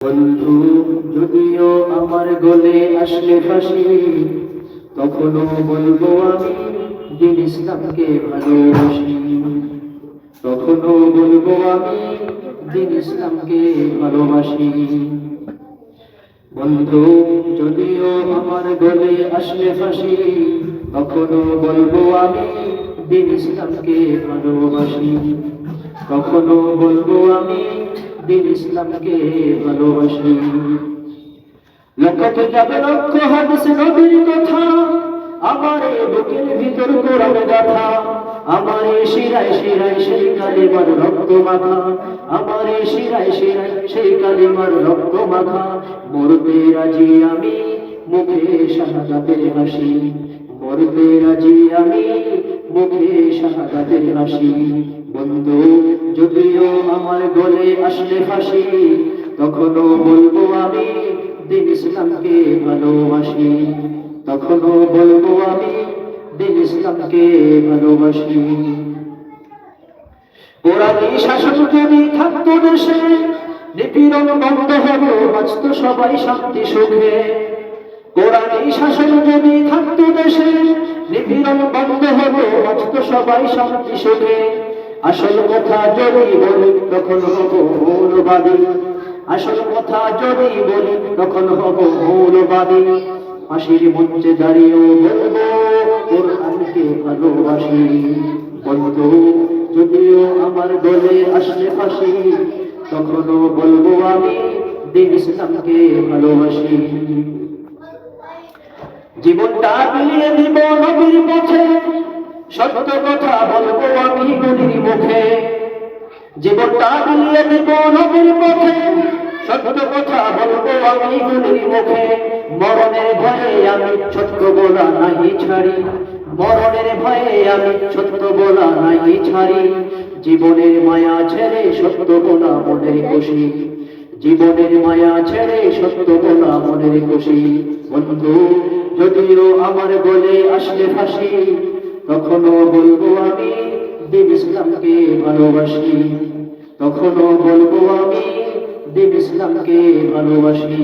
বন্ধু, যদিও আমার গলে আসলে ফাঁসি, তখনও বলবো আমি দিন ইসলামকে ভালোবাসি। তখনও বলবো আমি দিন ইসলামকে ভালোবাসি। বন্ধু, যদিও আমার গলে আসলে ফাঁসি, তখনও বলবো আমি দিন ইসলামকে ভালোবাসি। তখনও বলবো আমি দিন ইসলামকে ভালোবাসি। লক্ষ্য যাবে লক্ষ্য হাদিস নবীর কথা, আমার এই বুকের ভিতর কোরআন গাথা, আমার এই শিরায় শিরায় সেই কালিমার রক্ত মাখা, আমার এই শিরায় শিরায় সেই কালিমার রক্ত মাখা। মরতে রাজি আমি, মুখে শাহাদাতের হাসি। মরতে রাজি আমি, মুখে শাহাদাতের হাসি। বন্ধু, যদিও আমার গলে আসলে ফাঁসি, তখনও বলবো আমি দিন ইসলামকে ভালোবাসি। তখনও বলবো আমি দিন ইসলামকে ভালোবাসি। কোরআনী শাসন যদি থাকতো দেশে, নিপীড়ন বন্ধ হতো, বাঁচত সবাই শান্তি সুখে। কোরআনী শাসন যদি থাকতো দেশে, নিপীড়ন বন্ধ হতো, বাঁচত সবাই শান্তি সুখে। আসল কথা যদি বলি তখন হব মৌলবাদী। আসল কথা যদি বলি তখন হব মৌলবাদী। ফাঁসির মঞ্চে দাঁড়িয়েও বলবো কোরআনকে ভালোবাসি। বন্ধু, যদিও আমার গলে আসলে ফাঁসি, তখনও বলবো আমি দিন ইসলামকে ভালোবাসি। জীবনটা বিলিয়ে দিব নবীর পথে, সত্য কথা বলবো আমি নবীর মুখে। জীবনটা বিলিয়ে দিব নবীর পথে, সত্য কথা বলবো আমি নবীর মুখে। মরণের ভয়ে আমি সত্য বলা নাই ছাড়ি। মরণের ভয়ে আমি সত্য বলা নাই ছাড়ি। জীবনের মায়া ছেড়ে সত্য বলা মনের খুশি। জীবনের মায়া ছেড়ে সত্য বলা মনের খুশি। বন্ধু, যদিও আমার গলে আসলে ফাঁসি, তখনও বলবো আমি দিন ইসলামকে ভালোবাসি। তখনও বলবো আমি দিন ইসলামকে ভালোবাসি।